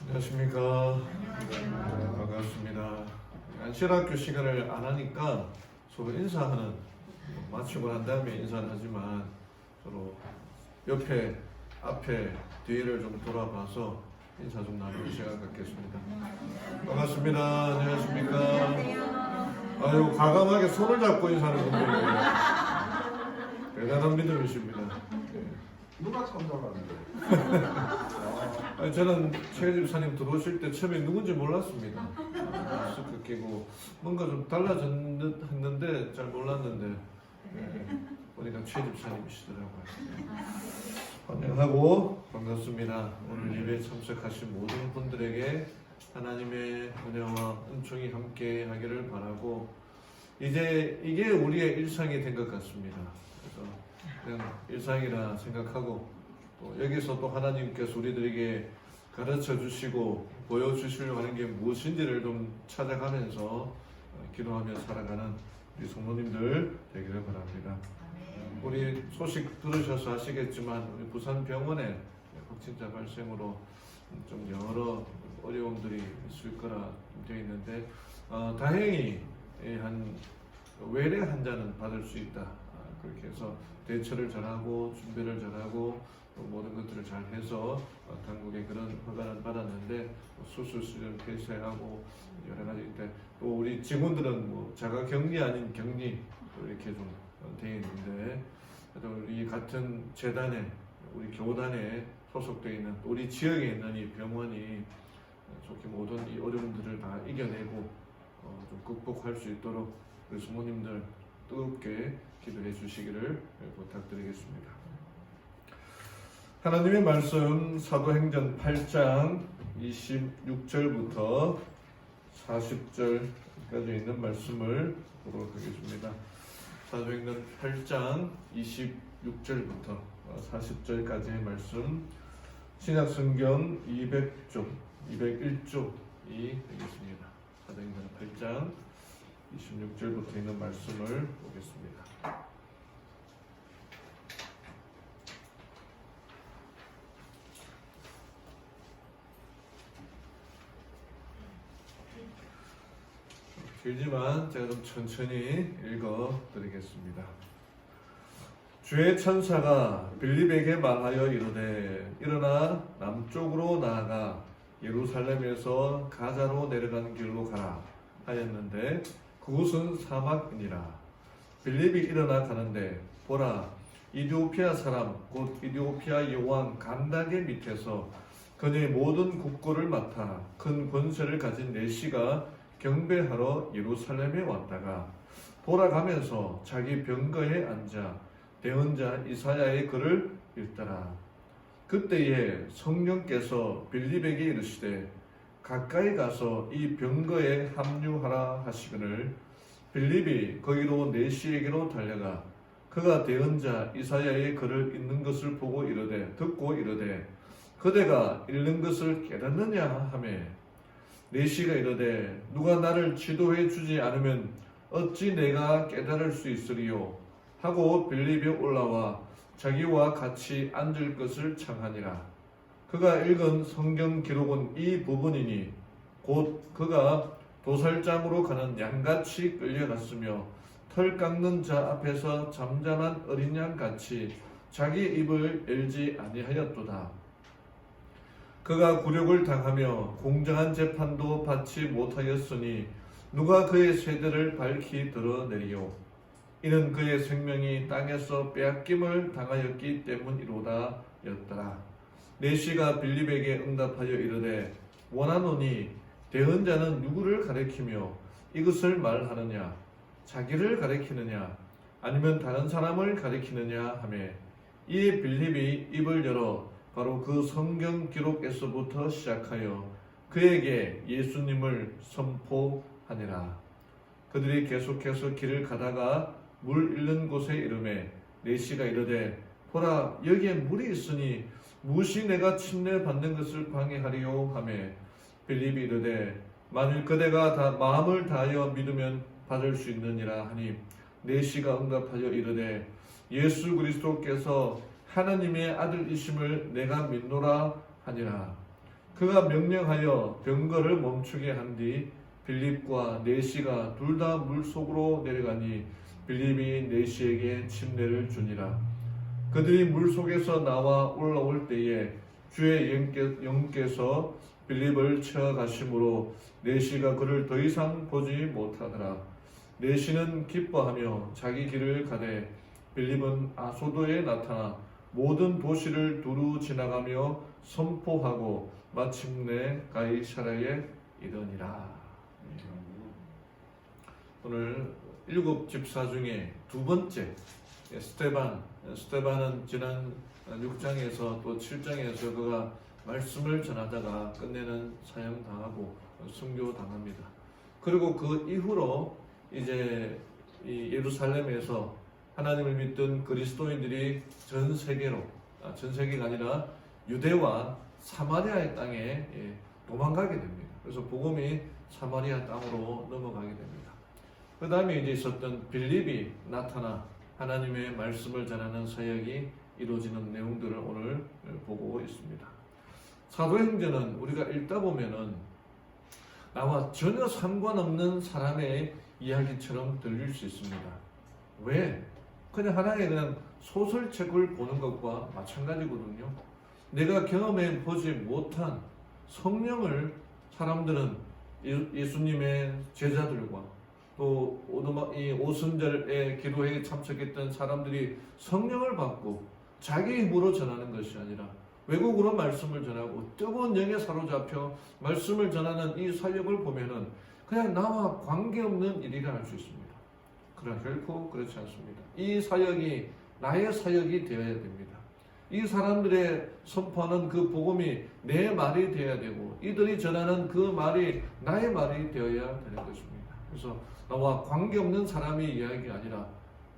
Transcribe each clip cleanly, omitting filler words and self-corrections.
안녕하십니까. 네, 반갑습니다. 안실학교 시간을 안 하니까 서로 인사하는, 마치고 난 다음에 인사를 하지만 서로 옆에, 앞에, 뒤를 좀 돌아봐서 인사 좀 나누는 시간 갖겠습니다. 반갑습니다. 안녕하십니까. 아유, 과감하게 손을 잡고 인사하는 분들이에요. 대단한 믿음이십니다. 누가 처음 잡았는데? 아니, 저는 최 집사님 들어오실 때 처음에 누군지 몰랐습니다. 마스크 끼고 뭔가 좀 달라진 듯 했는데 잘 몰랐는데 보니까 최 집사님이시더라고요. 환영하고 반갑습니다. 오늘 예배에 참석하신 모든 분들에게 하나님의 은혜와 은총이 함께 하기를 바라고, 이제 이게 우리의 일상이 된 것 같습니다. 그래서 그냥 일상이라 생각하고, 또 여기서 또 하나님께서 우리들에게 가르쳐 주시고 보여주시려고 하는 게 무엇인지를 좀 찾아가면서 기도하며 살아가는 우리 성도님들 되기를 바랍니다. 우리 소식 들으셔서 아시겠지만 우리 부산병원에 확진자 발생으로 좀 여러 어려움들이 있을 거라 되어 있는데, 다행히 한 외래 환자는 받을 수 있다. 그렇게 해서 대처를 잘하고 준비를 잘하고 모든 것들을 잘 해서 당국의 그런 허가를 받았는데, 수술 수준 폐쇄하고 여러 가지 때 또 우리 직원들은 뭐 자가 격리 아닌 격리 이렇게 좀 되어 있는데, 우리 같은 재단에, 우리 교단에 소속되어 있는 우리 지역에 있는 이 병원이 좋게 모든 이 어려움들을 다 이겨내고 좀 극복할 수 있도록 우리 부모님들 뜨겁게 기도해 주시기를 부탁드리겠습니다. 하나님의 말씀 사도행전 8장 26절부터 40절까지 있는 말씀을 보도록 하겠습니다. 사도행전 8장 26절부터 40절까지의 말씀, 신약성경 200쪽, 201쪽이 되겠습니다. 사도행전 8장 26절부터 있는 말씀을 보겠습니다. 길지만 제가 좀 천천히 읽어 드리겠습니다. 주의 천사가 빌립에게 말하여 이르되, 일어나 남쪽으로 나아가 예루살렘에서 가자로 내려가는 길로 가라 하였는데, 그곳은 사막이니라. 빌립이 일어나 가는데 보라, 이디오피아 사람 곧 이디오피아 여왕 간다게 밑에서 그의 모든 국고를 맡아 큰 권세를 가진 내시가 경배하러 예루살렘에 왔다가 돌아가면서 자기 병거에 앉아 대언자 이사야의 글을 읽더라. 그때에 성령께서 빌립에게 이르시되, 가까이 가서 이 병거에 합류하라 하시거늘, 빌립이 거기로 내시에게로 달려가 그가 대언자 이사야의 글을 읽는 것을 보고 듣고 이르되, 그대가 읽는 것을 깨닫느냐 하매, 내시가 이르되, 누가 나를 지도해 주지 않으면 어찌 내가 깨달을 수 있으리요 하고 빌립이 올라와 자기와 같이 앉을 것을 청하니라. 그가 읽은 성경 기록은 이 부분이니, 곧 그가 도살장으로 가는 양같이 끌려갔으며 털 깎는 자 앞에서 잠잠한 어린 양같이 자기 입을 열지 아니하였도다. 그가 굴욕을 당하며 공정한 재판도 받지 못하였으니 누가 그의 세대를 밝히 드러내리요. 이는 그의 생명이 땅에서 빼앗김을 당하였기 때문이로다 였더라. 내시가 빌립에게 응답하여 이르되, 원하노니 대언자는 누구를 가리키며 이것을 말하느냐? 자기를 가리키느냐? 아니면 다른 사람을 가리키느냐 하매, 이에 빌립이 입을 열어 바로 그 성경 기록에서부터 시작하여 그에게 예수님을 선포하니라. 그들이 계속해서 길을 가다가 물 잃는 곳에 이르매, 내시가 이르되, 보라, 여기에 물이 있으니 무엇이 내가 침례 받는 것을 방해하리요 하매, 빌립이 이르되, 만일 그대가 다 마음을 다하여 믿으면 받을 수 있느니라 하니, 내시가 응답하여 이르되, 예수 그리스도께서 하나님의 아들이심을 내가 믿노라 하니라. 그가 명령하여 병거를 멈추게 한 뒤 빌립과 네시가 둘 다 물속으로 내려가니 빌립이 네시에게 침례를 주니라. 그들이 물속에서 나와 올라올 때에 주의 영께서 빌립을 채워가심으로 네시가 그를 더 이상 보지 못하더라. 네시는 기뻐하며 자기 길을 가되 빌립은 아소도에 나타나 모든 도시를 두루 지나가며 선포하고 마침내 가이사라에 이르니라. 오늘 7 집사 중에 두 번째 스테반은 지난 6장에서 또 7장에서 그가 말씀을 전하다가 끝내는 사형당하고 순교당합니다. 그리고 그 이후로 이제 이 예루살렘에서 하나님을 믿던 그리스도인들이 전 세계가 아니라 유대와 사마리아의 땅에 도망가게 됩니다. 그래서 복음이 사마리아 땅으로 넘어가게 됩니다. 그 다음에 이제 있었던 빌립이 나타나 하나님의 말씀을 전하는 사역이 이루어지는 내용들을 오늘 보고 있습니다. 사도행전은 우리가 읽다 보면은 나와 전혀 상관없는 사람의 이야기처럼 들릴 수 있습니다. 왜? 그냥 하나의 그냥 소설책을 보는 것과 마찬가지거든요. 내가 경험해 보지 못한 성령을 사람들은 예수님의 제자들과 또 이 오순절에 기도회에 참석했던 사람들이 성령을 받고 자기 힘으로 전하는 것이 아니라 외국으로 말씀을 전하고 뜨거운 영에 사로잡혀 말씀을 전하는 이 사역을 보면은 그냥 나와 관계없는 일이라 할 수 있습니다. 그러나 결코 그렇지 않습니다. 이 사역이 나의 사역이 되어야 됩니다. 이 사람들의 선포하는 그 복음이 내 말이 되어야 되고 이들이 전하는 그 말이 나의 말이 되어야 되는 것입니다. 그래서 나와 관계없는 사람의 이야기가 아니라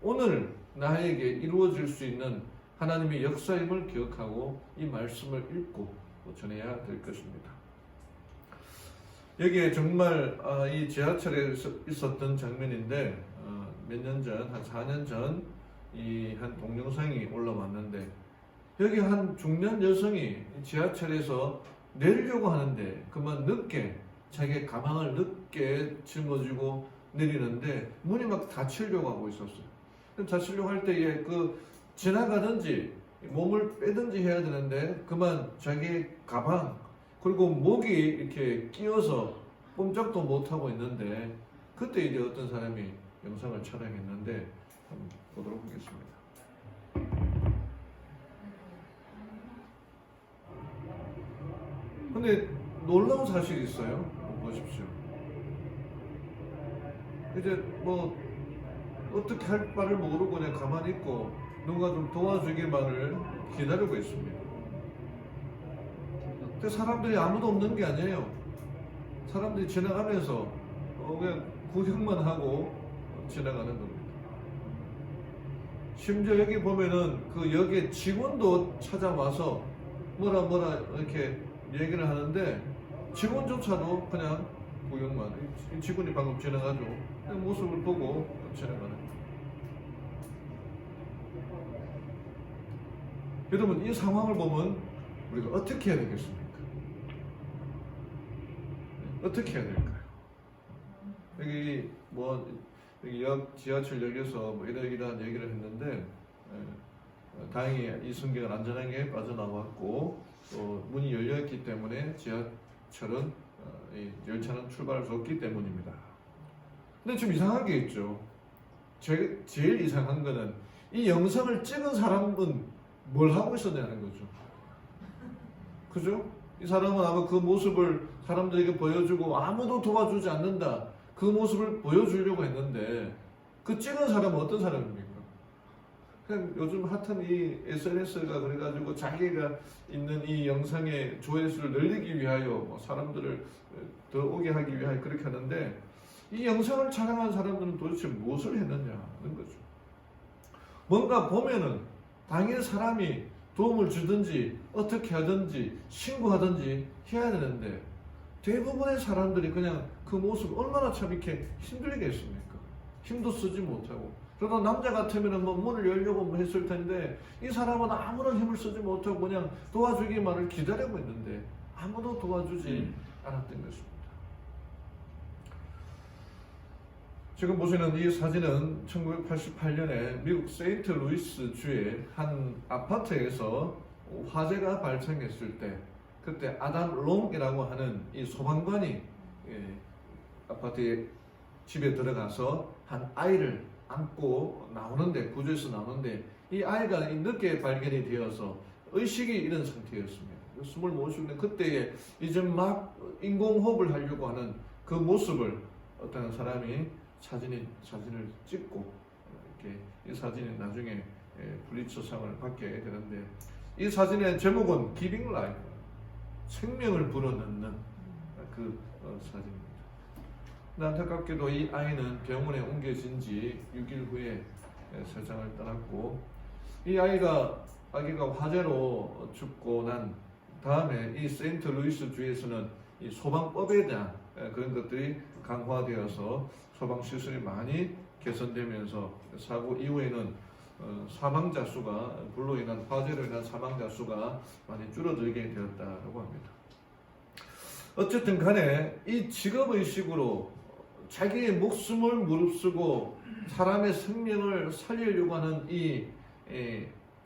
오늘 나에게 이루어질 수 있는 하나님의 역사임을 기억하고 이 말씀을 읽고 전해야 될 것입니다. 여기에 정말 이 지하철에 있었던 장면인데 몇 년 전, 한 4년 전 이 한 동영상이 올라왔는데 여기 한 중년 여성이 지하철에서 내리려고 하는데 그만 늦게 자기 가방을 늦게 짊어지고 내리는데 문이 막 닫히려고 하고 있었어요. 닫히려고 할 때에 그 지나가든지 몸을 빼든지 해야 되는데 그만 자기 가방 그리고 목이 이렇게 끼어서 꼼짝도 못하고 있는데 그때 이제 어떤 사람이 영상을 촬영했는데 한번 보도록 하겠습니다. 근데 놀라운 사실이 있어요. 보십시오. 이제 뭐 어떻게 할 바를 모르고 그냥 가만히 있고 누가 좀 도와주기만을 기다리고 있습니다. 근데 사람들이 아무도 없는 게 아니에요. 사람들이 지나가면서 그냥 구경만 하고 지나가는 겁니다. 심지어 여기 보면은 그 역의 직원도 찾아와서 뭐라 이렇게 얘기를 하는데 직원조차도 그냥 구경만. 이 직원이 방금 지나가죠. 그냥 모습을 보고 지나가는 거예요. 여러분 이 상황을 보면 우리가 어떻게 해야 되겠습니까? 어떻게 해야 될까요? 여기 여기 지하철역에서 이러이러한 얘기를 했는데 다행히 이승객은 안전하게 빠져나왔고 또 문이 열려있기 때문에 지하철은 열차는 출발할 수 없기 때문입니다. 근데 좀 이상한 게 있죠. 제일 이상한 거는 이 영상을 찍은 사람은 뭘 하고 있었냐는 거죠. 그죠? 이 사람은 아마 그 모습을 사람들에게 보여주고 아무도 도와주지 않는다. 그 모습을 보여주려고 했는데 그 찍은 사람은 어떤 사람입니까? 그냥 요즘 핫한 이 SNS가 그래가지고 자기가 있는 이 영상의 조회수를 늘리기 위하여 사람들을 더 오게 하기 위하여 그렇게 하는데 이 영상을 촬영한 사람들은 도대체 무엇을 했느냐는 거죠. 뭔가 보면은 당일 사람이 도움을 주든지 어떻게 하든지 신고하든지 해야 되는데 대부분의 사람들이 그냥 그 모습을 얼마나 참 이렇게 힘들겠습니까? 힘도 쓰지 못하고 그러다 남자 같으면 뭐 문을 열려고 했을 텐데 이 사람은 아무런 힘을 쓰지 못하고 그냥 도와주기만을 기다리고 있는데 아무도 도와주지 않았던 것입니다. 지금 보시는 이 사진은 1988년에 미국 세인트루이스 주의 한 아파트에서 화재가 발생했을 때 그때 아담 롱이라고 하는 이 소방관이 아파트에 집에 들어가서 한 아이를 안고 나오는데, 구조해서 나오는데 이 아이가 늦게 발견이 되어서 의식이 잃은 상태였습니다. 숨을 못 쉬는 그때에 이제 막 인공호흡을 하려고 하는 그 모습을 어떤 사람이 사진을 찍고 이렇게 이 사진이 나중에 불리처상을 받게 되는데, 이 사진의 제목은 Giving Life, 생명을 불어넣는 그 사진입니다. 안타깝게도 이 아이는 병원에 옮겨진 지 6일 후에 세상을 떠났고, 이 아기가 화재로 죽고 난 다음에 이 세인트루이스 주에서는 이 소방법에 대한 그런 것들이 강화되어서 소방 시설이 많이 개선되면서 사고 이후에는 사망자 수가, 불로 인한 화재로 인한 사망자 수가 많이 줄어들게 되었다고 합니다. 어쨌든 간에 이 직업의식으로 자기의 목숨을 무릅쓰고 사람의 생명을 살리려고 하는 이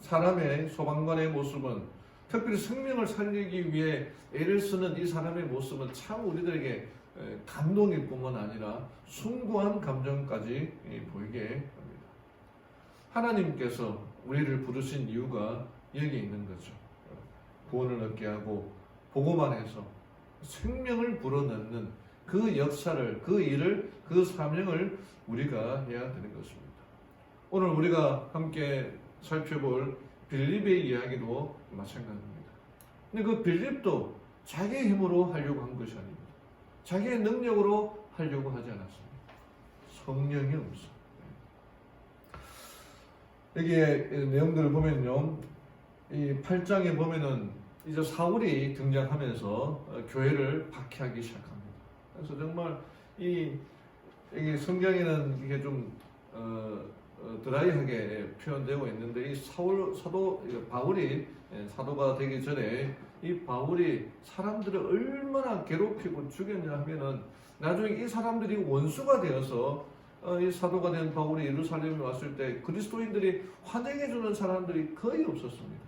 사람의 소방관의 모습은, 특별히 생명을 살리기 위해 애를 쓰는 이 사람의 모습은 참 우리들에게 감동일 뿐만 아니라 숭고한 감정까지 보이게 합니다. 하나님께서 우리를 부르신 이유가 여기 있는 거죠. 구원을 얻게 하고 보고만 해서 생명을 불어넣는 그 역사를, 그 일을, 그 사명을 우리가 해야 되는 것입니다. 오늘 우리가 함께 살펴볼 빌립의 이야기도 마찬가지입니다. 근데 그 빌립도 자기의 힘으로 하려고 한 것이 아닙니다. 자기의 능력으로 하려고 하지 않았습니다. 성령의 음성. 여기에 내용들을 보면요, 이 8장에 보면은 이제 사울이 등장하면서 교회를 박해하기 시작합니다. 그래서 정말 이 성경에는 이게 좀 드라이하게 표현되고 있는데, 이 바울이 사도가 되기 전에 이 바울이 사람들을 얼마나 괴롭히고 죽였냐 하면은, 나중에 이 사람들이 원수가 되어서 이 사도가 된 바울이 예루살렘에 왔을 때 그리스도인들이 환영해 주는 사람들이 거의 없었습니다.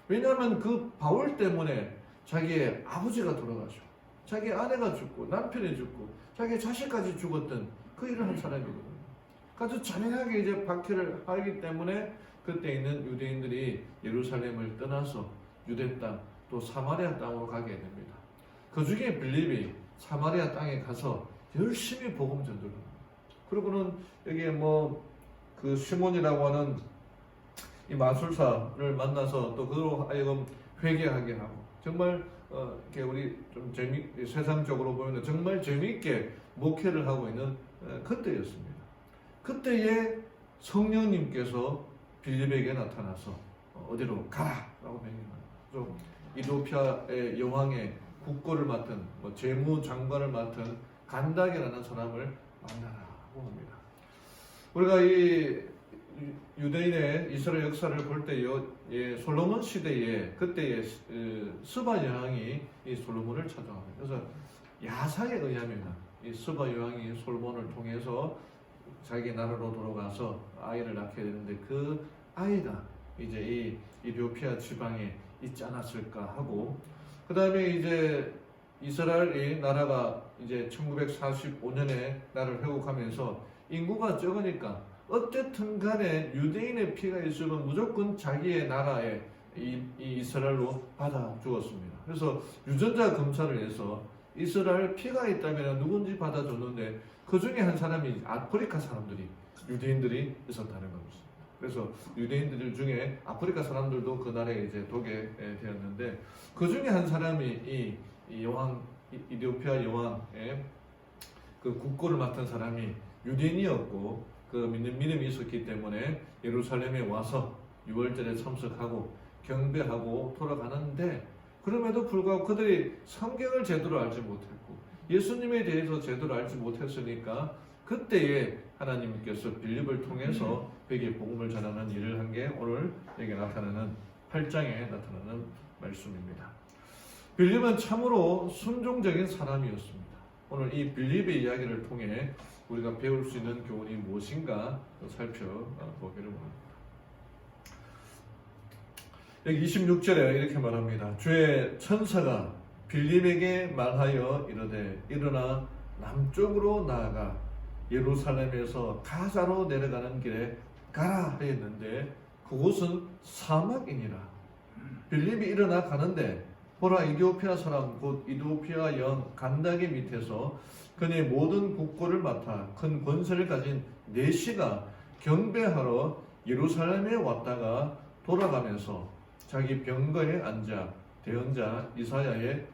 왜냐하면 그 바울 때문에 자기의 아버지가 돌아가시고 자기 아내가 죽고 남편이 죽고 자기 자식까지 죽었던 그 일을 한 사람이거든요. 아주 잔인하게 이제 박해를 하기 때문에 그때 있는 유대인들이 예루살렘을 떠나서 유대 땅 또 사마리아 땅으로 가게 됩니다. 그 중에 빌립이 사마리아 땅에 가서 열심히 복음 전도를 합니다. 그리고는 여기에 그 시몬이라고 하는 이 마술사를 만나서 또 그로 하여금 회개하게 하고, 정말 이렇게 우리 좀 세상적으로 보면 정말 재미있게 목회를 하고 있는 그때였습니다. 그때에 성령님께서 빌립에게 나타나서 어디로 가라라고 명령합니다. 이도피아의 여왕의 국고를 맡은 재무장관을 맡은 간닥이라는 사람을 만나라고 합니다. 우리가 이 유대인의 이스라엘 역사를 볼 때요, 솔로몬 시대에 그때의 스바 여왕이 이 솔로몬을 찾아갑니다. 그래서 야사에 의하면 이 스바 여왕이 솔로몬을 통해서 자기 나라로 돌아가서 아이를 낳게 되는데, 그 아이가 이제 이 이디오피아 지방에 있지 않았을까 하고, 그 다음에 이제 이스라엘이 나라가 이제 1945년에 나라를 회복하면서 인구가 적으니까 어쨌든 간에 유대인의 피가 있으면 무조건 자기의 나라에 이 이스라엘로 받아 주었습니다. 그래서 유전자 검사를 해서 이스라엘 피가 있다면 누군지 받아줬는데, 그 중에 한 사람이 아프리카 사람들이, 유대인들이 있었다는 겁니다. 그래서 유대인들 중에 아프리카 사람들도 그 나라에 이제 도게 되었는데, 그 중에 한 사람이 이 여왕, 이디오피아 여왕의 그 국고를 맡은 사람이 유대인이었고, 그 믿음이 있었기 때문에 예루살렘에 와서 유월절에 참석하고 경배하고 돌아가는데, 그럼에도 불구하고 그들이 성경을 제대로 알지 못했고 예수님에 대해서 제대로 알지 못했으니까 그때에 하나님께서 빌립을 통해서 회개 복음을 전하는 일을 한 게 오늘 여기 나타나는 8장에 나타나는 말씀입니다. 빌립은 참으로 순종적인 사람이었습니다. 오늘 이 빌립의 이야기를 통해 우리가 배울 수 있는 교훈이 무엇인가 살펴보기를 원합니다. 여기 26절에 이렇게 말합니다. 주의 천사가 빌립에게 말하여 이르되 일어나 남쪽으로 나아가 예루살렘에서 가자로 내려가는 길에 가라 하였는데 그곳은 사막이니라. 빌립이 일어나 가는데 보라, 이디오피아 사람 곧 이디오피아 영 간다게 밑에서 그의 모든 국고를 맡아 큰 권세를 가진 내시가 경배하러 예루살렘에 왔다가 돌아가면서 자기 병거에 앉아 대언자 이사야의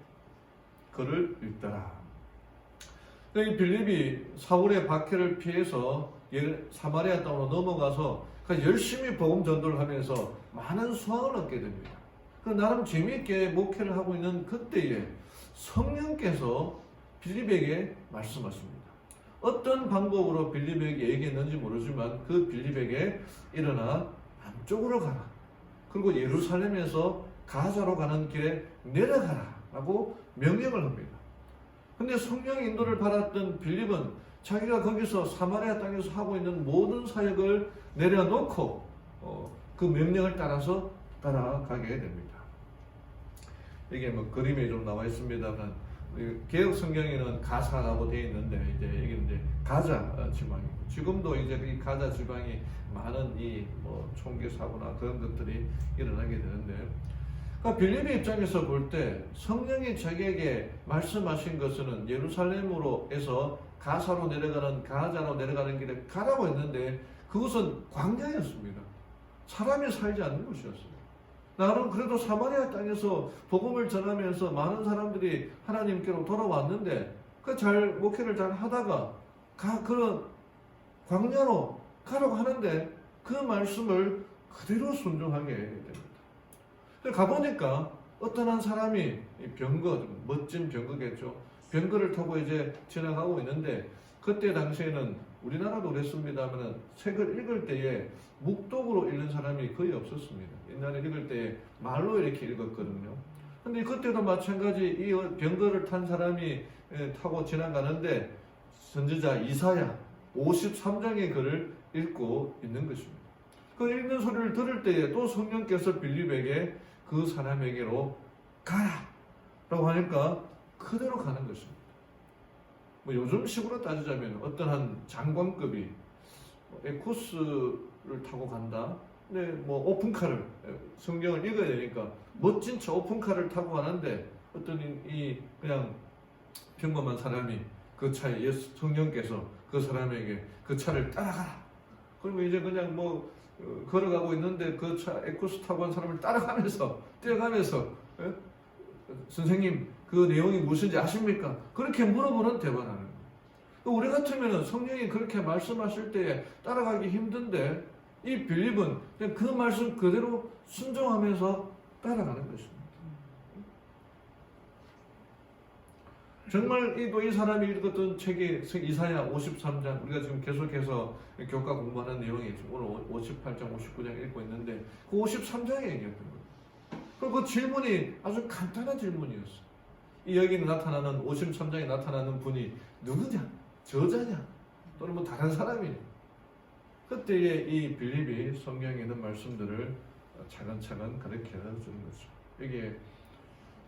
글을 읽더라. 이 빌립이 사울의 박해를 피해서 사마리아 땅으로 넘어가서 열심히 복음 전도를 하면서 많은 수확을 얻게 됩니다. 나름 재미있게 목회를 하고 있는 그때에 성령께서 빌립에게 말씀하십니다. 어떤 방법으로 빌립에게 얘기했는지 모르지만 그 빌립에게 일어나 남쪽으로 가라. 그리고 예루살렘에서 가자로 가는 길에 내려가라 라고 명령을 합니다. 근데 성령 인도를 받았던 빌립은 자기가 거기서 사마리아 땅에서 하고 있는 모든 사역을 내려놓고 그 명령을 따라서 따라가게 됩니다. 이게 뭐 그림에 좀 나와 있습니다만 개혁 성경에는 가사라고 되어 있는데 이제 여기는 이제 가자 지방이고 지금도 이제 이 가자 지방이 많은 이 뭐 총기 사고나 그런 것들이 일어나게 되는데 그러니까 빌립의 입장에서 볼 때 성령이 자기에게 말씀하신 것은 예루살렘으로에서 가사로 내려가는 가자로 내려가는 길에 가라고 했는데 그것은 광야였습니다. 사람이 살지 않는 곳이었어요. 나는 그래도 사마리아 땅에서 복음을 전하면서 많은 사람들이 하나님께로 돌아왔는데 그 잘 목회를 잘 하다가 그런 광야로 가라고 하는데 그 말씀을 그대로 순종하게 됩니다. 가보니까 어떤 한 사람이 병거, 멋진 병거겠죠. 병거를 타고 이제 지나가고 있는데 그때 당시에는 우리나라도 그랬습니다만 책을 읽을 때에 묵독으로 읽는 사람이 거의 없었습니다. 옛날에 읽을 때 말로 이렇게 읽었거든요. 근데 그때도 마찬가지 이 병거를 탄 사람이 타고 지나가는데 선지자 이사야 53장의 글을 읽고 있는 것입니다. 그 읽는 소리를 들을 때에 또 성령께서 빌립에게 그 사람에게로 가라 라고 하니까 그대로 가는 것입니다. 뭐 요즘 식으로 따지자면 어떤 한 장관급이 에쿠스를 타고 간다. 근데 뭐 오픈카를 성경을 읽어야 되니까 멋진 차 오픈카를 타고 가는데 어떤 이 그냥 평범한 사람이 그 차에 예수 성령께서 그 사람에게 그 차를 따라가라. 그리고 이제 그냥 뭐 걸어가고 있는데 그 차 에쿠스 타고 간 사람을 따라가면서 뛰어가면서 선생님 그 내용이 무엇인지 아십니까? 그렇게 물어보는 대화를 하는 거예요. 우리 같으면 성령이 그렇게 말씀하실 때 따라가기 힘든데 이 빌립은 그냥 그 말씀 그대로 순종하면서 따라가는 것입니다. 정말 이 사람이 읽었던 책이 이사야 53장 우리가 지금 계속해서 교과 공부하는 내용이 오늘 58장 59장 읽고 있는데 그 53장에 얘기했던 거예요. 그리고 그 질문이 아주 간단한 질문이었어요. 이 여기는 나타나는 53장에 나타나는 분이 누구냐? 저자냐? 또는 뭐 다른 사람이냐? 그때에 이 빌립이 성경에 있는 말씀들을 차근차근 가르쳐 주는 거죠. 여기에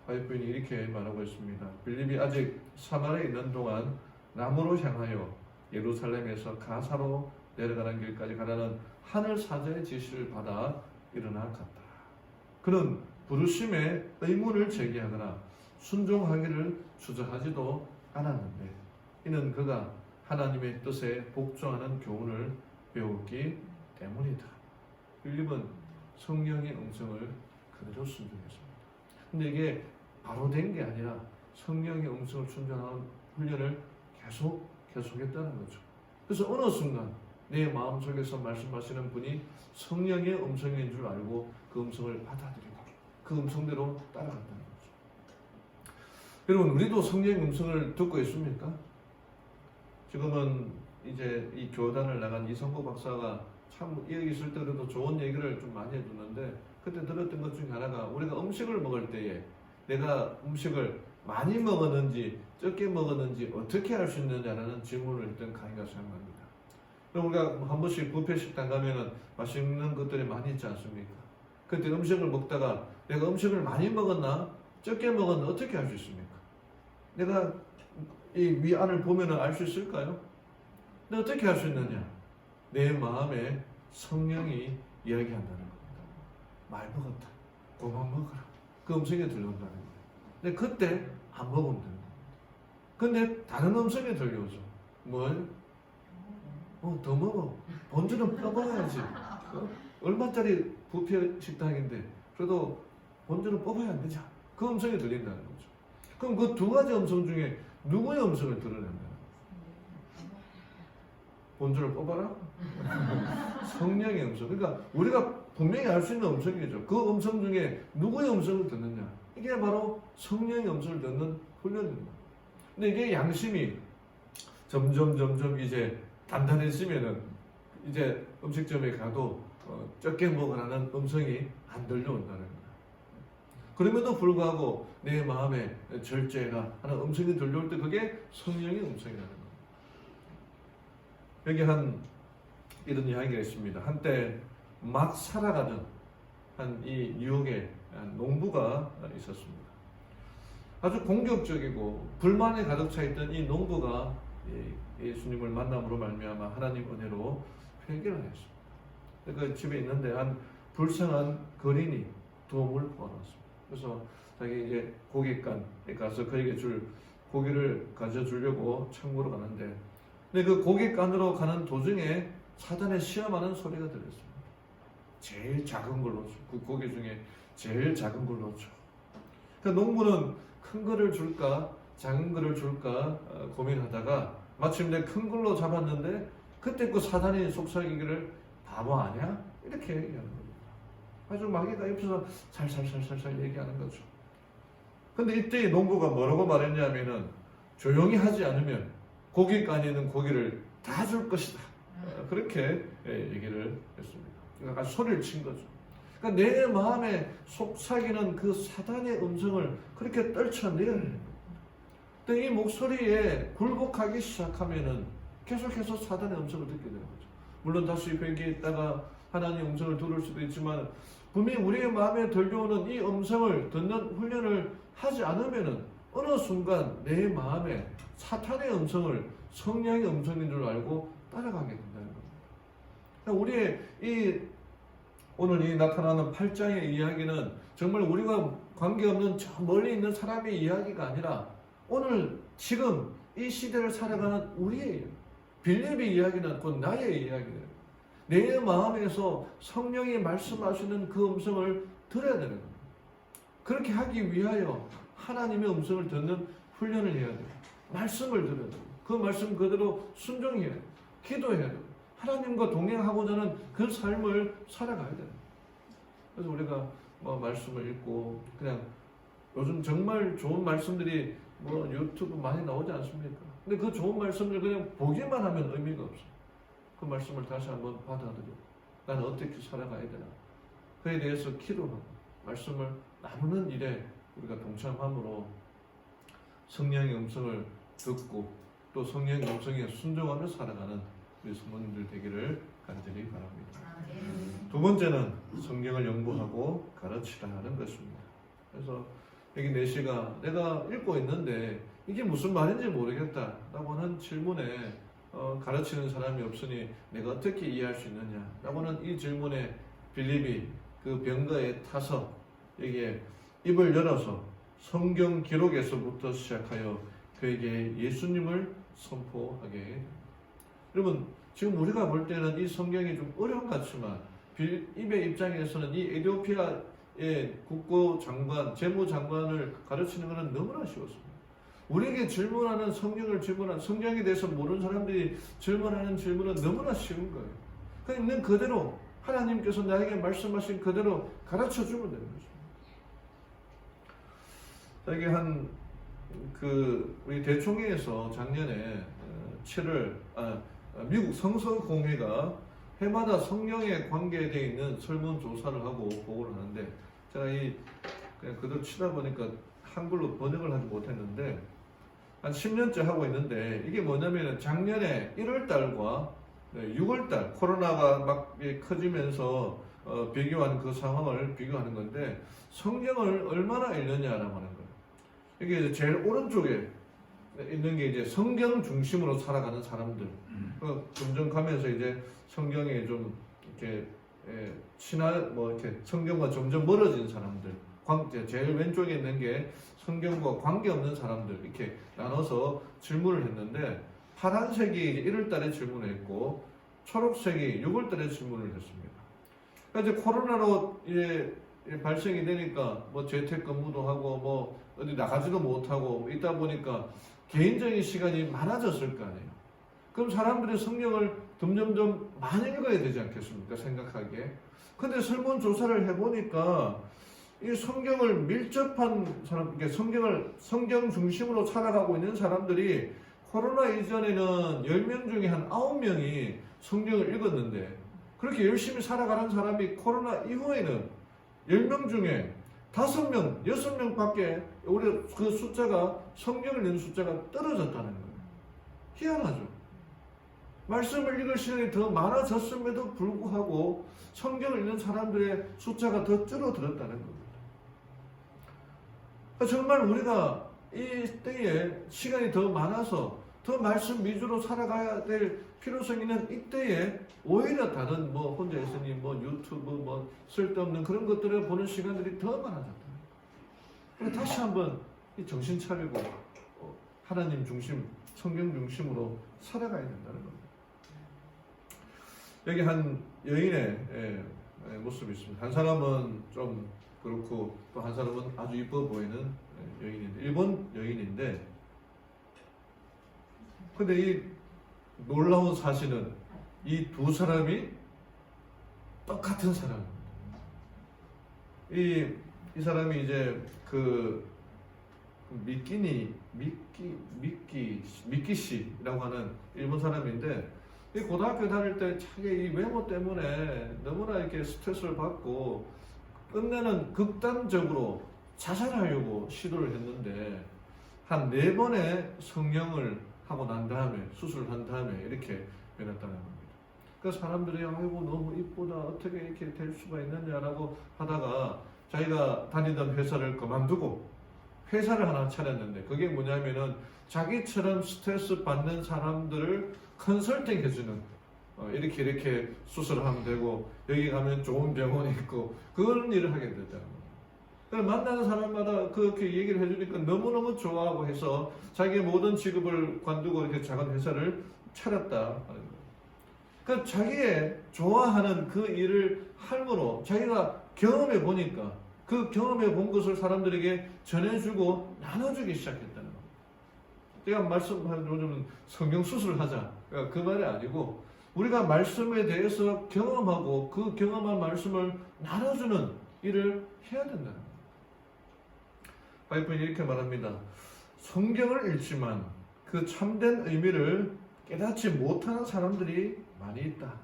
화이트인이 이렇게 말하고 있습니다. 빌립이 아직 사마리아에 있는 동안 남으로 향하여 예루살렘에서 가사로 내려가는 길까지 가라는 하늘 사자의 지시를 받아 일어나 갔다. 그는 부르심에 의문을 제기하거나 순종하기를 주저하지도 않았는데 이는 그가 하나님의 뜻에 복종하는 교훈을 배웠기 때문이다. 빌립은 성령의 음성을 그대로 순종했습니다. 근데 이게 바로 된 게 아니라 성령의 음성을 순종하는 훈련을 계속했다는 거죠. 그래서 어느 순간 내 마음속에서 말씀하시는 분이 성령의 음성인 줄 알고 그 음성을 받아들이고 그 음성대로 따라간다는 거죠. 여러분 우리도 성령의 음성을 듣고 있습니까? 지금은 이제 이 교단을 나간 이성구 박사가 참 여기 있을 때도 좋은 얘기를 좀 많이 해주는데 그때 들었던 것 중에 하나가 우리가 음식을 먹을 때에 내가 음식을 많이 먹었는지 적게 먹었는지 어떻게 알 수 있느냐라는 질문을 일단 강의가 생각합니다. 그럼 우리가 한 번씩 뷔페 식당 가면은 맛있는 것들이 많이 있지 않습니까? 그때 음식을 먹다가 내가 음식을 많이 먹었나 적게 먹었나 어떻게 알 수 있습니까? 내가 이 위안을 보면은 알 수 있을까요? 근데 어떻게 알 수 있느냐? 내 마음에 성령이 이야기한다는 겁니다. 많이 먹었다. 그만 먹어라. 그 음성이 들려온다는 거예요. 근데 그때 안 먹으면 되는 겁니다. 근데 다른 음성이 들려오죠. 뭘? 더 먹어. 본주는 뽑아야지. 얼마짜리 뷔페 식당인데 그래도 본주는 뽑아야 안 되죠. 그 음성이 들린다는 거죠. 그럼 그 두 가지 음성 중에 누구의 음성을 들어낸다? 본주를 뽑아라? 성령의 음성. 그러니까 우리가 분명히 알 수 있는 음성이죠. 그 음성 중에 누구의 음성을 듣느냐? 이게 바로 성령의 음성을 듣는 훈련입니다. 근데 이게 양심이 점점 이제 단단해지면은 이제 음식점에 가도 적게 먹으라는 음성이 안 들려온다는 거예요. 그럼에도 불구하고 내 마음에 절제해라 하는 음성이 들려올 때 그게 성령의 음성이라는 거예요. 여기 이런 이야기가 있습니다. 한때 막 살아가는 이 뉴욕에 농부가 있었습니다. 아주 공격적이고 불만에 가득 차 있던 이 농부가 예수님을 만남으로 말미암아 하나님 은혜로 회개를 했습니다. 그 집에 있는데 한 불쌍한 거린이 도움을 구하았습니다. 그래서 자기 이제 고깃간에 가서 그에게 줄 고기를 가져주려고 창고로 가는데, 근데 그 고깃간으로 가는 도중에 사단의 시험하는 소리가 들렸습니다. 제일 작은 걸 놓죠. 그 고기 중에 제일 작은 걸 놓죠. 그 농부는 큰 거를 줄까 작은 거를 줄까 고민하다가 마침내 큰 걸로 잡았는데 그때 그 사단이 속삭이기를 바보 아니야? 이렇게 얘기하는 겁니다. 아주 마귀가 옆에서 살살살살살 얘기하는 거죠. 근데 이때 농부가 뭐라고 말했냐면은 조용히 하지 않으면 고깃간에 있는 고기를 다 줄 것이다. 그렇게 얘기를 했습니다. 그러니까 소리를 친 거죠. 그러니까 내 마음에 속삭이는 그 사단의 음성을 그렇게 떨쳐내야 되는 거예요. 근데 이 목소리에 굴복하기 시작하면은 계속해서 사단의 음성을 듣게 되는 거죠. 물론 다시 회개했다가 하나님의 음성을 들을 수도 있지만 분명히 우리의 마음에 들려오는 이 음성을 듣는 훈련을 하지 않으면은 어느 순간 내 마음에 사탄의 음성을 성령의 음성인 줄 알고 따라가게 된다는 겁니다. 그러니까 우리의 오늘 이 나타나는 8장의 이야기는 정말 우리가 관계없는 저 멀리 있는 사람의 이야기가 아니라 오늘 지금 이 시대를 살아가는 우리의 빌립의 이야기는 곧 나의 이야기예요. 내 마음에서 성령이 말씀하시는 그 음성을 들어야 되는 겁니다. 그렇게 하기 위하여 하나님의 음성을 듣는 훈련을 해야 돼요. 말씀을 들어야 돼요. 그 말씀 그대로 순종해야 돼요. 기도해야 돼요. 하나님과 동행하고자 하는 그 삶을 살아가야 돼요. 그래서 우리가 말씀을 읽고 그냥 요즘 정말 좋은 말씀들이 유튜브 많이 나오지 않습니까? 근데 그 좋은 말씀을 그냥 보기만 하면 의미가 없어요. 그 말씀을 다시 한번 받아들이고 나는 어떻게 살아가야 되나 그에 대해서 기도하고 말씀을 나누는 일에 우리가 동참함으로 성령의 음성을 듣고 또 성령의 음성에 순종하며 살아가는 우리 성도님들 되기를 간절히 바랍니다. 두 번째는 성경을 연구하고 가르치라는 것입니다. 그래서 여기 내시가 내가 읽고 있는데 이게 무슨 말인지 모르겠다라고 하는 질문에 가르치는 사람이 없으니 내가 어떻게 이해할 수 있느냐라고 하는 이 질문에 빌립이 그 병가에 타서 여기에 입을 열어서 성경 기록에서부터 시작하여 그에게 예수님을 선포하게 됩니다. 여러분 지금 우리가 볼 때는 이 성경이 좀 어려운 것 같지만 빌립의 입장에서는 이 에티오피아의 국고장관, 재무장관을 가르치는 것은 너무나 쉬웠습니다. 우리에게 질문하는 성경에 대해서 모르는 사람들이 질문하는 질문은 너무나 쉬운 거예요. 그냥 있는 그대로 하나님께서 나에게 말씀하신 그대로 가르쳐 주면 되는 거죠. 여기 우리 대총회에서 작년에 미국 성서공회가 해마다 성령에 관계되어 있는 설문조사를 하고 보고를 하는데 제가 그냥 그대로 치다 보니까 한글로 번역을 하지 못했는데 한 10년째 하고 있는데 이게 뭐냐면은 작년에 1월달과 6월달 코로나가 막 커지면서 비교하는 그 상황을 비교하는 건데 성경을 얼마나 읽느냐라고 하는 거예요. 이게 이제 제일 오른쪽에 있는 게 이제 성경 중심으로 살아가는 사람들. 점점 가면서 이제 성경에 좀 이렇게 이렇게 성경과 점점 멀어진 사람들. 제일 왼쪽에 있는 게 성경과 관계없는 사람들 이렇게 나눠서 질문을 했는데 파란색이 이제 1월달에 질문을 했고 초록색이 6월달에 질문을 했습니다. 그러니까 이제 코로나로 이제 발생이 되니까 뭐 재택근무도 하고 뭐 어디 나가지도 못하고 있다 보니까 개인적인 시간이 많아졌을 거 아니에요. 그럼 사람들이 성경을 점점점 많이 읽어야 되지 않겠습니까? 생각하기에. 근데 설문조사를 해보니까 이 성경을 밀접한 사람, 그러니까 성경 중심으로 살아가고 있는 사람들이 코로나 이전에는 10명 중에 한 9명이 성경을 읽었는데 그렇게 열심히 살아가는 사람이 코로나 이후에는 10명 중에 5명, 6명 밖에 올해 그 숫자가 성경을 읽는 숫자가 떨어졌다는 거예요. 희한하죠. 말씀을 읽을 시간이 더 많아졌음에도 불구하고 성경을 읽는 사람들의 숫자가 더 줄어들었다는 겁니다. 정말 우리가 이 때에 시간이 더 많아서 더 말씀 위주로 살아가야 될 필요성이 있는 이때에 오히려 다른 뭐 혼자 있으니 뭐 유튜브 뭐 쓸데없는 그런 것들을 보는 시간들이 더 많아졌다. 그래서 다시 한번 이 정신 차리고 하나님 중심, 성경 중심으로 살아가야 된다는 겁니다. 여기 한 여인의 모습이 있습니다. 한 사람은 좀 그렇고 또 한 사람은 아주 이뻐 보이는 여인인데 일본 여인인데 근데 이 놀라운 사실은 이 두 사람이 똑같은 사람입니다. 이 사람이 이제 그 미키시라고 하는 일본 사람인데 이 고등학교 다닐 때 자기 이 외모 때문에 너무나 이렇게 스트레스를 받고 끝내는 극단적으로 자살하려고 시도를 했는데 한 4번의 성령을 하고 난 다음에 수술을 한 다음에 이렇게 변했다는 겁니다. 그 사람들이 아이고 너무 이쁘다 어떻게 이렇게 될 수가 있느냐라고 하다가 자기가 다니던 회사를 그만두고 회사를 하나 차렸는데 그게 뭐냐면은 자기처럼 스트레스 받는 사람들을 컨설팅 해주는 이렇게 수술하면 되고 여기 가면 좋은 병원이 있고 그런 일을 하게 됐다는 거예요. 만나는 사람마다 그렇게 얘기를 해주니까 너무너무 좋아하고 해서 자기의 모든 직업을 관두고 이렇게 작은 회사를 차렸다 하는 거예요. 그러니까 자기의 좋아하는 그 일을 함으로 자기가 경험해 보니까 그 경험해 본 것을 사람들에게 전해주고 나눠주기 시작했다는 거예요. 제가 말씀하는 요즘은 성경 수술을 하자. 그러니까 그 말이 아니고 우리가 말씀에 대해서 경험하고 그 경험한 말씀을 나눠주는 일을 해야 된다는 거예요. 바이블은 이렇게 말합니다. 성경을 읽지만 그 참된 의미를 깨닫지 못하는 사람들이 많이 있다.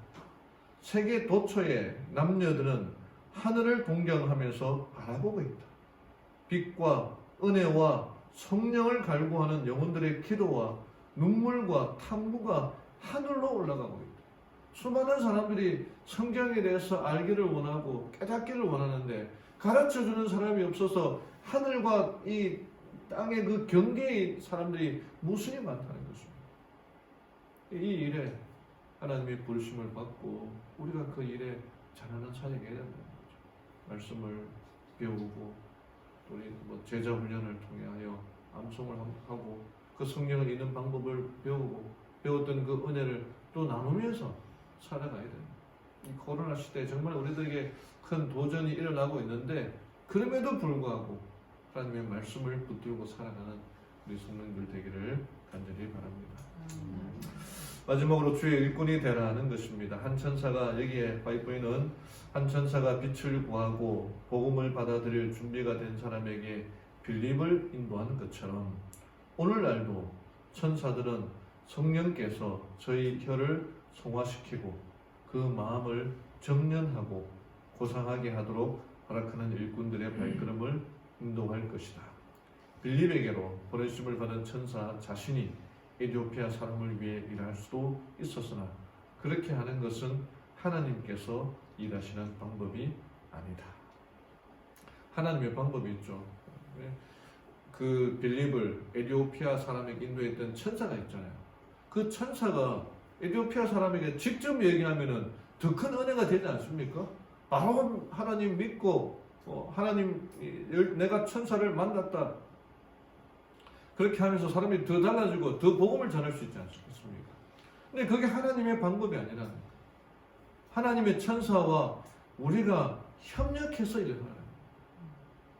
세계 도처의 남녀들은 하늘을 동경하면서 바라보고 있다. 빛과 은혜와 성령을 갈구하는 영혼들의 기도와 눈물과 탐구가 하늘로 올라가고 있다. 수많은 사람들이 성경에 대해서 알기를 원하고 깨닫기를 원하는데 가르쳐주는 사람이 없어서 하늘과 이 땅의 그 경계의 사람들이 무수히 많다는 것입니다. 이 일에 하나님의 부르심을 받고 우리가 그 일에 잘하는 사역이 해야 된다는 거죠. 말씀을 배우고 또 우리 제자 훈련을 통하여 암송을 하고 그 성경을 읽는 방법을 배우고 배웠던 그 은혜를 또 나누면서 살아가야 됩니다. 이 코로나 시대에 정말 우리들에게 큰 도전이 일어나고 있는데 그럼에도 불구하고 하나님의 말씀을 붙들고 살아가는 우리 성도님들 되기를 간절히 바랍니다. 마지막으로 주의 일꾼이 되라는 것입니다. 한 천사가 여기에 바이브에는 한 천사가 빛을 구하고 복음을 받아들일 준비가 된 사람에게 빌림을 인도하는 것처럼 오늘날도 천사들은 성령께서 저희 혀를 성화시키고 그 마음을 정련하고 고상하게 하도록 허락하는 일꾼들의 발걸음을 인도할 것이다. 빌립에게로 보내심을 받은 천사 자신이 에티오피아 사람을 위해 일할 수도 있었으나 그렇게 하는 것은 하나님께서 일하시는 방법이 아니다. 하나님의 방법이 있죠. 그 빌립을 에티오피아 사람에게 인도했던 천사가 있잖아요. 그 천사가 에티오피아 사람에게 직접 얘기하면은 더 큰 은혜가 되지 않습니까? 바로 하나님 믿고 하나님 내가 천사를 만났다. 그렇게 하면서 사람이 더 달라지고 더 복음을 전할 수 있지 않습니까? 근데 그게 하나님의 방법이 아니라 하나님의 천사와 우리가 협력해서 일을 하는 거예요.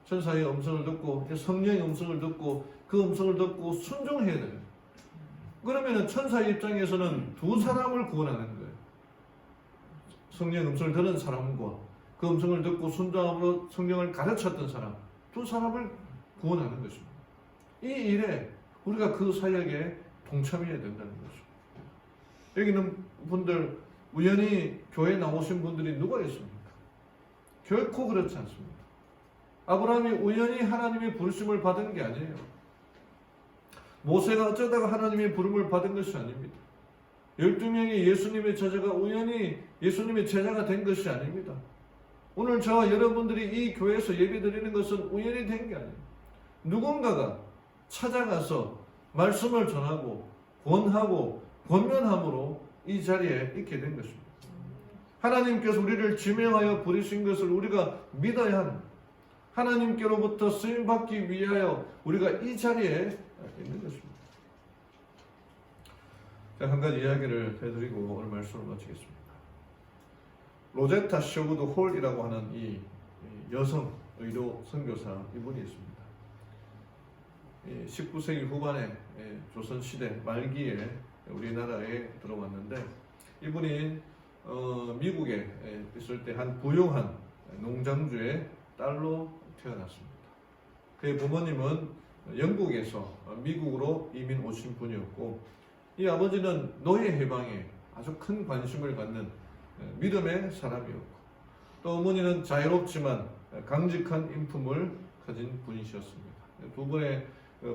천사의 음성을 듣고 성령의 음성을 듣고 그 음성을 듣고 순종해야 돼요. 그러면 천사의 입장에서는 두 사람을 구원하는 거예요. 성령의 음성을 들은 사람과 그 음성을 듣고 순종함으로 성령을 가르쳤던 사람, 두 사람을 구원하는 것입니다. 이 일에 우리가 그 사역에 동참해야 된다는 거죠. 여기 있는 분들 우연히 교회 나오신 분들이 누가 있습니까? 결코 그렇지 않습니다. 아브라함이 우연히 하나님의 부르심을 받은 게 아니에요. 모세가 어쩌다가 하나님의 부름을 받은 것이 아닙니다. 12명의 예수님의 제자가 우연히 예수님의 제자가 된 것이 아닙니다. 오늘 저와 여러분들이 이 교회에서 예배드리는 것은 우연히 된 게 아니에요. 누군가가 찾아가서 말씀을 전하고 권하고 권면함으로 이 자리에 있게 된 것입니다. 하나님께서 우리를 지명하여 부르신 것을 우리가 믿어야 합니다. 하나님께로부터 쓰임받기 위하여 우리가 이 자리에 있는 것입니다. 한 가지 이야기를 해드리고 오늘 말씀을 마치겠습니다. 로제타 쇼구드 홀이라고 하는 이 여성 의료 선교사 이분이 있습니다. 19세기 후반에 조선시대 말기에 우리나라에 들어왔는데 이분이 미국에 있을 때 한 부유한 농장주의 딸로 태어났습니다. 그의 부모님은 영국에서 미국으로 이민 오신 분이었고 이 아버지는 노예 해방에 아주 큰 관심을 갖는 믿음의 사람이었고 또 어머니는 자유롭지만 강직한 인품을 가진 분이셨습니다. 두 분의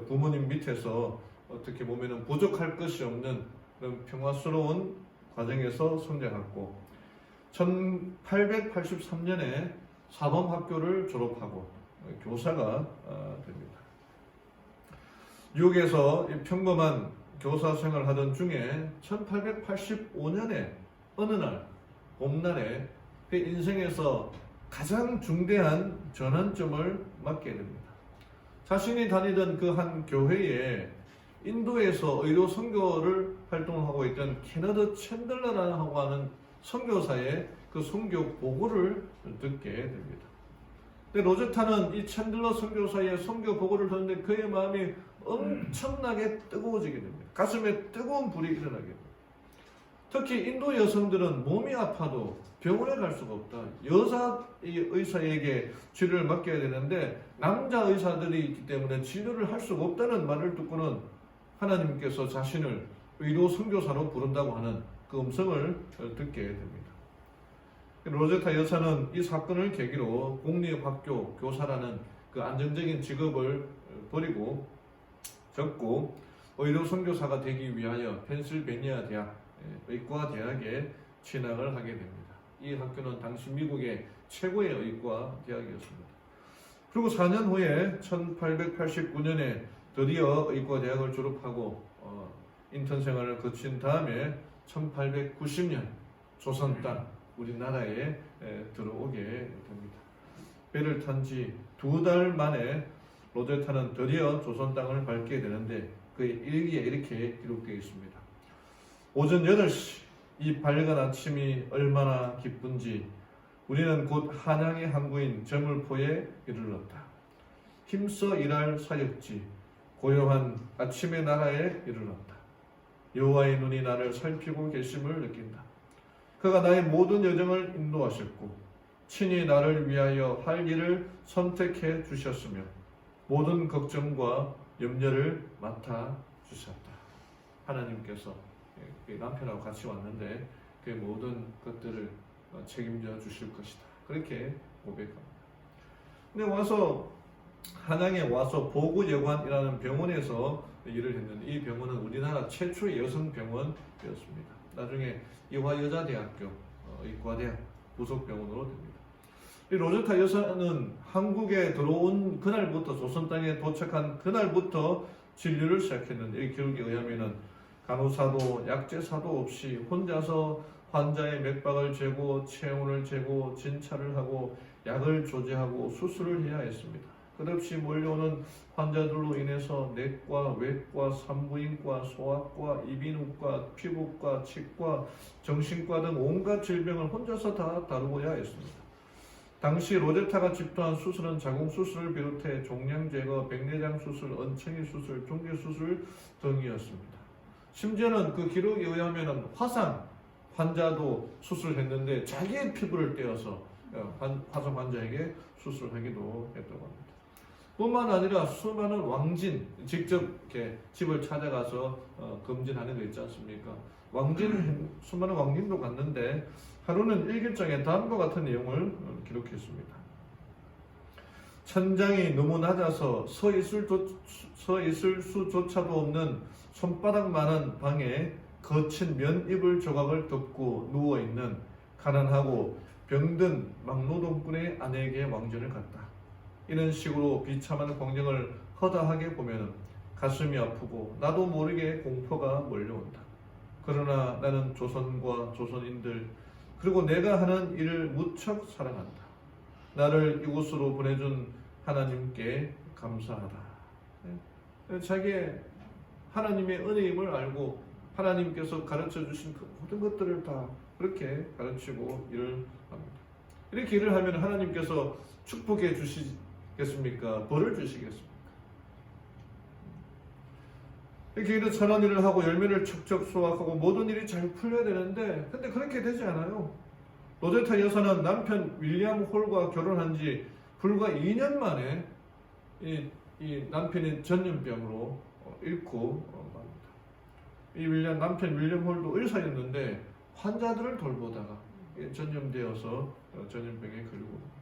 부모님 밑에서 어떻게 보면 부족할 것이 없는 그런 평화스러운 과정에서 성장했고 1883년에 사범학교를 졸업하고 교사가 됩니다. 뉴욕에서 평범한 교사 생활을 하던 중에 1885년에 어느 날 봄날에 그 인생에서 가장 중대한 전환점을 맞게 됩니다. 자신이 다니던 그 한 교회에 인도에서 의료 선교를 활동하고 있던 케너드 챈들러라고 하는 선교사의 그 선교 보고를 듣게 됩니다. 근데 로제타는 이 챈들러 선교사의 선교 보고를 듣는데 그의 마음이 엄청나게 뜨거워지게 됩니다. 가슴에 뜨거운 불이 일어나게 됩니다. 특히 인도 여성들은 몸이 아파도 병원에 갈 수가 없다. 여자 의사에게 치료를 맡겨야 되는데 남자 의사들이 있기 때문에 치료를 할 수가 없다는 말을 듣고는 하나님께서 자신을 의료 선교사로 부른다고 하는 그 음성을 듣게 됩니다. 로제타 여사는 이 사건을 계기로 공립학교 교사라는 그 안정적인 직업을 버리고 접고 의료 선교사가 되기 위하여 펜실베니아 대학 의과 대학에 진학을 하게 됩니다. 이 학교는 당시 미국의 최고의 의과 대학이었습니다. 그리고 4년 후에 1889년에 드디어 의과 대학을 졸업하고 인턴 생활을 거친 다음에 1890년 조선 땅 우리나라에 들어오게 됩니다. 배를 탄 지 2달 만에 로제타는 드디어 조선 땅을 밟게 되는데 그의 일기에 이렇게 기록되어 있습니다. 오전 8시 이 밝은 아침이 얼마나 기쁜지 우리는 곧 한양의 항구인 저물포에 이르렀다. 힘써 일할 사역지 고요한 아침의 나라에 이르렀다. 여호와의 눈이 나를 살피고 계심을 느낀다. 그가 나의 모든 여정을 인도하셨고 친히 나를 위하여 할 일을 선택해 주셨으며 모든 걱정과 염려를 맡아 주셨다. 하나님께서 남편하고 같이 왔는데 그 모든 것들을 책임져 주실 것이다. 그렇게 고백합니다. 근데 와서 한양에 와서 보구여관이라는 병원에서 일을 했는데 이 병원은 우리나라 최초의 여성 병원이었습니다. 나중에 이화여자대학교 의과대학 부속병원으로 됩니다. 이 로제타 여사는 한국에 들어온 그날부터 조선 땅에 도착한 그날부터 진료를 시작했는데 이 기록에 의하면은 간호사도 약제사도 없이 혼자서 환자의 맥박을 재고 체온을 재고 진찰을 하고 약을 조제하고 수술을 해야 했습니다. 끝없이 몰려오는 환자들로 인해서 내과, 외과, 산부인과, 소아과, 이비인후과, 피부과, 치과, 정신과 등 온갖 질병을 혼자서 다 다루고야 했습니다. 당시 로제타가 집도한 수술은 자궁수술을 비롯해 종양 제거, 백내장 수술, 얹챙이 수술, 종괴 수술 등이었습니다. 심지어는 그 기록에 의하면 화상 환자도 수술했는데 자기의 피부를 떼어서 화상 환자에게 수술하기도 했다고 합니다. 뿐만 아니라 수많은 왕진, 직접 이렇게 집을 찾아가서 검진하는 거 있지 않습니까? 수많은 왕진도 갔는데 하루는 일기장에 다음과 같은 내용을 기록했습니다. 천장이 너무 낮아서 서 있을 수조차도 없는 손바닥만한 방에 거친 면이불 조각을 덮고 누워있는 가난하고 병든 막노동꾼의 아내에게 왕전을 갔다. 이런 식으로 비참한 광경을 허다하게 보면 가슴이 아프고 나도 모르게 공포가 몰려온다. 그러나 나는 조선과 조선인들 그리고 내가 하는 일을 무척 사랑한다. 나를 이곳으로 보내준 하나님께 감사하다. 자기의 하나님의 은혜임을 알고 하나님께서 가르쳐 주신 그 모든 것들을 다 그렇게 가르치고 일을 합니다. 이렇게 일을 하면 하나님께서 축복해 주시겠습니까? 벌을 주시겠습니까? 이렇게 일을 선한 일을 하고 열매를 척척 수확하고 모든 일이 잘 풀려야 되는데 근데 그렇게 되지 않아요. 로제타 여사는 남편 윌리엄 홀과 결혼한 지 불과 2년 만에 이 남편이 전염병으로 잃고 맙니다. 이 남편 윌리엄 홀도 의사였는데 환자들을 돌보다가 전염되어서 전염병에 걸리고 맙니다.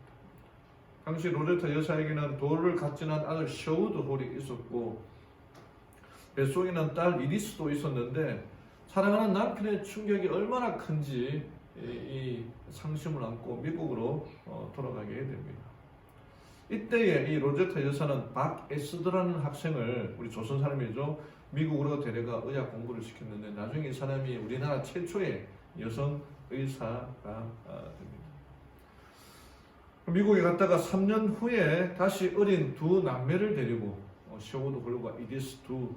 당시 로제타 여사에게는 돌을 갖지는 아들 셔우드 홀이 있었고 뱃속에는 딸 이리스도 있었는데 사랑하는 남편의 충격이 얼마나 큰지 이 상심을 안고 미국으로 돌아가게 됩니다. 이때에 이 로제타 여사는 박 에스더라는 학생을 우리 조선 사람이죠. 미국으로 데려가 의학 공부를 시켰는데 나중에 이 사람이 우리나라 최초의 여성 의사가 됩니다. 미국에 갔다가 3년 후에 다시 어린 두 남매를 데리고 셔우드 홀과 이디스 두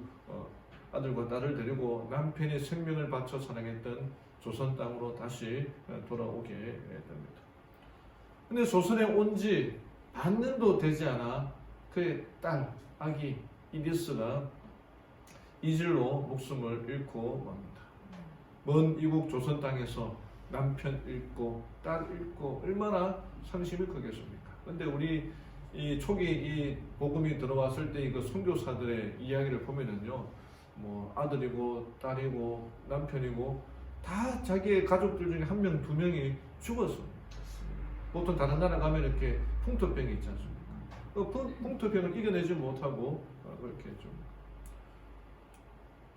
아들과 딸을 데리고 남편이 생명을 바쳐 사랑했던 조선 땅으로 다시 돌아오게 됩니다. 근데 조선에 온 지 반년도 되지 않아 그의 딸 아기 이디스가 이질로 목숨을 잃고 맙니다. 먼 이국 조선 땅에서 남편 잃고 딸 잃고 얼마나 상심이 크겠습니까? 근데 우리 이 초기 이 복음이 들어왔을 때 그 선교사들의 이야기를 보면은요, 뭐 아들이고 딸이고 남편이고 다 자기의 가족들 중에 한 명, 두 명이 죽었습니다. 보통 다른 나라 가면 이렇게 풍토병이 있지 않습니까? 그 풍토병을 이겨내지 못하고 그렇게 좀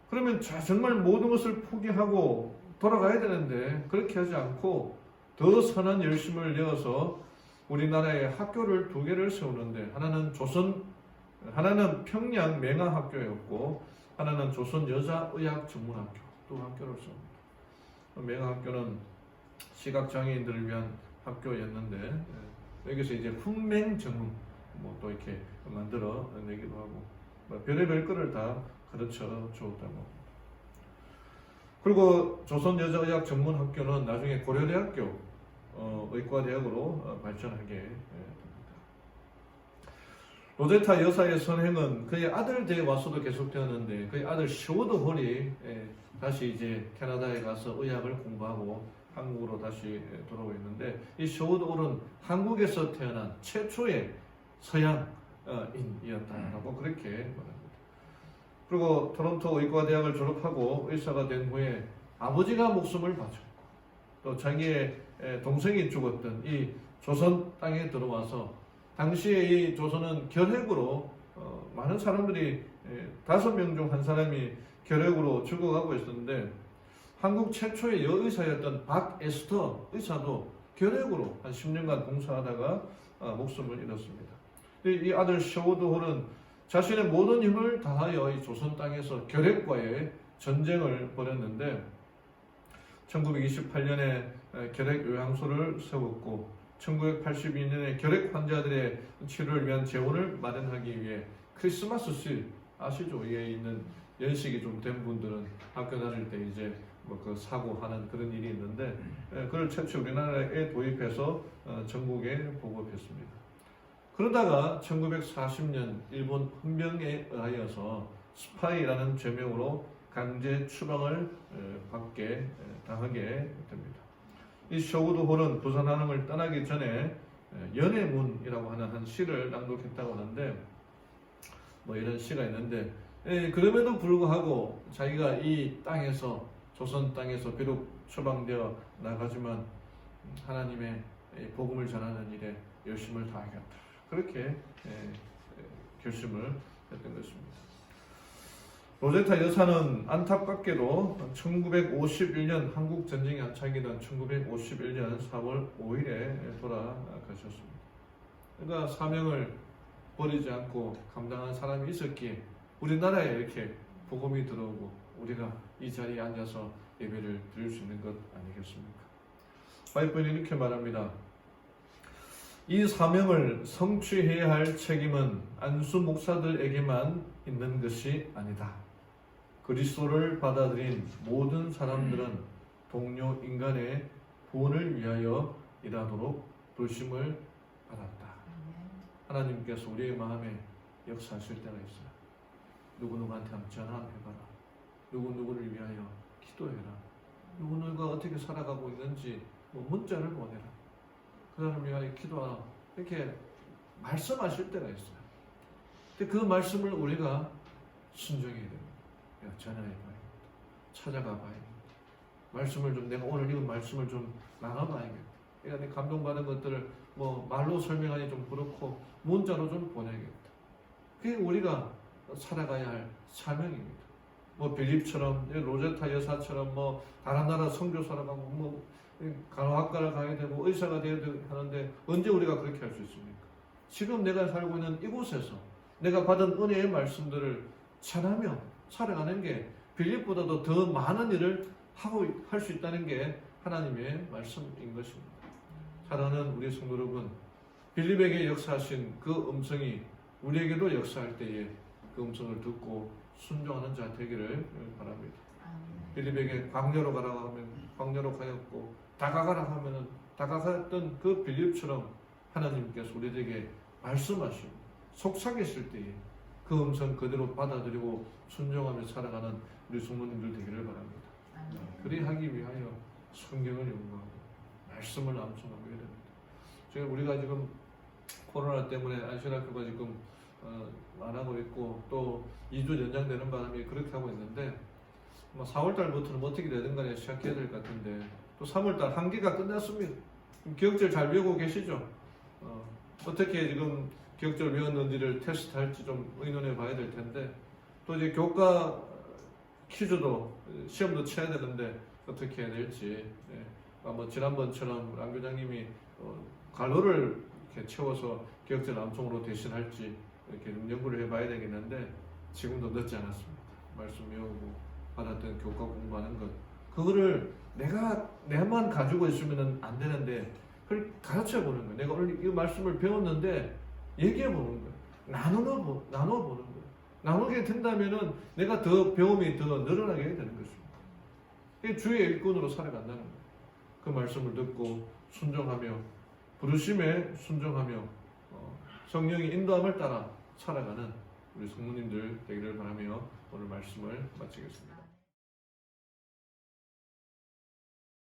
그러면 정말 모든 것을 포기하고 돌아가야 되는데 그렇게 하지 않고 더 선한 열심을 내어서 우리나라에 학교를 2개를 세우는데 하나는 평양 맹아학교였고 하나는 조선 여자의학 전문학교 또 학교를 세웁니다. 맹아학교는 시각장애인들을 위한 학교였는데 여기서 이제 훈맹정음 뭐 또 이렇게 만들어 내기도 하고 별의별 거를 다 가르쳐 주었다고 합니다. 그리고 조선 여자의학 전문학교는 나중에 고려대학교 의과대학으로 발전하게 됩니다. 로제타 여사의 선행은 그의 아들 때 와서도 계속되었는데 그의 아들 셔우드 홀이 다시 이제 캐나다에 가서 의학을 공부하고 한국으로 다시 돌아오고 있는데 이 셔우드 홀은 한국에서 태어난 최초의 서양인이었다고 그렇게 말합니다. 그리고 토론토 의과대학을 졸업하고 의사가 된 후에 아버지가 목숨을 바쳤고 또 자기의 동생이 죽었던 이 조선 땅에 들어와서 당시에 이 조선은 결핵으로 많은 사람들이 5명 중 한 사람이 결핵으로 죽어가고 있었는데 한국 최초의 여의사였던 박에스터 의사도 결핵으로 한 10년간 봉사하다가 목숨을 잃었습니다. 이 아들 셔우드홀은 자신의 모든 힘을 다하여 이 조선 땅에서 결핵과의 전쟁을 벌였는데 1928년에 결핵 요양소를 세웠고 1982년에 결핵 환자들의 치료를 위한 재원을 마련하기 위해 크리스마스실 아시죠? 위에 있는 연식이 좀 된 분들은 학교 다닐 때 이제 뭐 그 사고하는 그런 일이 있는데 그걸 최초 우리나라에 도입해서 전국에 보급했습니다. 그러다가 1940년 일본 헌병에 의하여서 스파이라는 죄명으로 강제 추방을 당하게 됩니다. 이 셔우드홀은 부산항을 떠나기 전에 연애문이라고 하는 한 시를 낭독했다고 하는데 뭐 이런 시가 있는데 그럼에도 불구하고 자기가 이 땅에서 조선 땅에서 비록 추방되어 나가지만 하나님의 복음을 전하는 일에 열심을 다하겠다. 그렇게 결심을 했던 것입니다. 로제타 여사는 안타깝게도 1951년 한국 전쟁이 한창이던 1951년 4월 5일에 돌아가셨습니다. 그러니까 사명을 버리지 않고 감당한 사람이 있었기에 우리나라에 이렇게 복음이 들어오고 우리가 이 자리에 앉아서 예배를 드릴 수 있는 것 아니겠습니까? 바이블은 이렇게 말합니다. 이 사명을 성취해야 할 책임은 안수 목사들에게만 있는 것이 아니다. 그리스도를 받아들인 모든 사람들은 동료 인간의 구원을 위하여 일하도록 부르심을 받았다. 하나님께서 우리의 마음에 역사하실 때가 있어요. 누구누구한테 한번 전화 해봐라. 누구누구를 위하여 기도해라. 누구누구가 어떻게 살아가고 있는지 문자를 보내라. 그 사람을 위하여 기도하라. 이렇게 말씀하실 때가 있어요. 근데 그 말씀을 우리가 순종해야 됩니다. 전화해봐야겠다. 찾아가봐야겠다. 말씀을 좀 내가 오늘 읽은 말씀을 좀 나눠봐야겠다. 그러니까 감동받은 것들을 말로 설명하기 좀 그렇고 문자로 좀 보내야겠다. 그게 우리가 살아가야 할 사명입니다. 빌립처럼 로제타 여사처럼 다른 나라 선교사를 가고 간호학과를 가야 되고 의사가 되어야 하는데 언제 우리가 그렇게 할 수 있습니까? 지금 내가 살고 있는 이곳에서 내가 받은 은혜의 말씀들을 전하며 살아가는 게 빌립보다도 더 많은 일을 할 수 있다는 게 하나님의 말씀인 것입니다. 사랑하는 우리 성도 여러분, 빌립에게 역사하신 그 음성이 우리에게도 역사할 때에 그 음성을 듣고 순종하는 자 되기를 바랍니다. 빌립에게 광야로 가라고 하면 광야로 가였고 다가가라 하면은 다가갔던 그 빌립처럼 하나님께서 우리에게 말씀하시고 속삭이실 때에 그 음성 그대로 받아들이고 순종하며 살아가는 우리 성도님들 되기를 바랍니다. 그리하기 위하여 성경을 연구하고 말씀을 암송하고 해야 됩니다. 우리가 지금 코로나 때문에 안신학교가 지금 안 하고 있고 또 2주 연장되는 바람에 그렇게 하고 있는데 4월달부터는 어떻게 되든 간에 시작해야 될 것 같은데 또 3월달 한기가 끝났습니다. 기억절 잘 외우고 계시죠? 어떻게 지금 기억절 외웠는지를 테스트할지 좀 의논해 봐야 될 텐데 또 이제 교과 퀴즈도 시험도 쳐야 되는데 어떻게 해야 될지 지난번처럼 안 교장님이 갈로를 이렇게 채워서 기억절 암송으로 대신할지 이렇게 연구를 해봐야 되겠는데 지금도 늦지 않았습니다. 말씀 외우고 받았던 교과 공부하는 것 그거를 내만 가지고 있으면 안 되는데 그걸 가르쳐 보는 거예요. 내가 오늘 이 말씀을 배웠는데 얘기해 보는 거예요. 나눠 보는 거예요. 나누게 된다면은 내가 더 배움이 더 늘어나게 되는 것입니다. 이게 주의 일꾼으로 살아간다는 거예요. 그 말씀을 듣고 순종하며 부르심에 순종하며 성령의 인도함을 따라 살아가는 우리 성도님들 되기를 바라며 오늘 말씀을 마치겠습니다.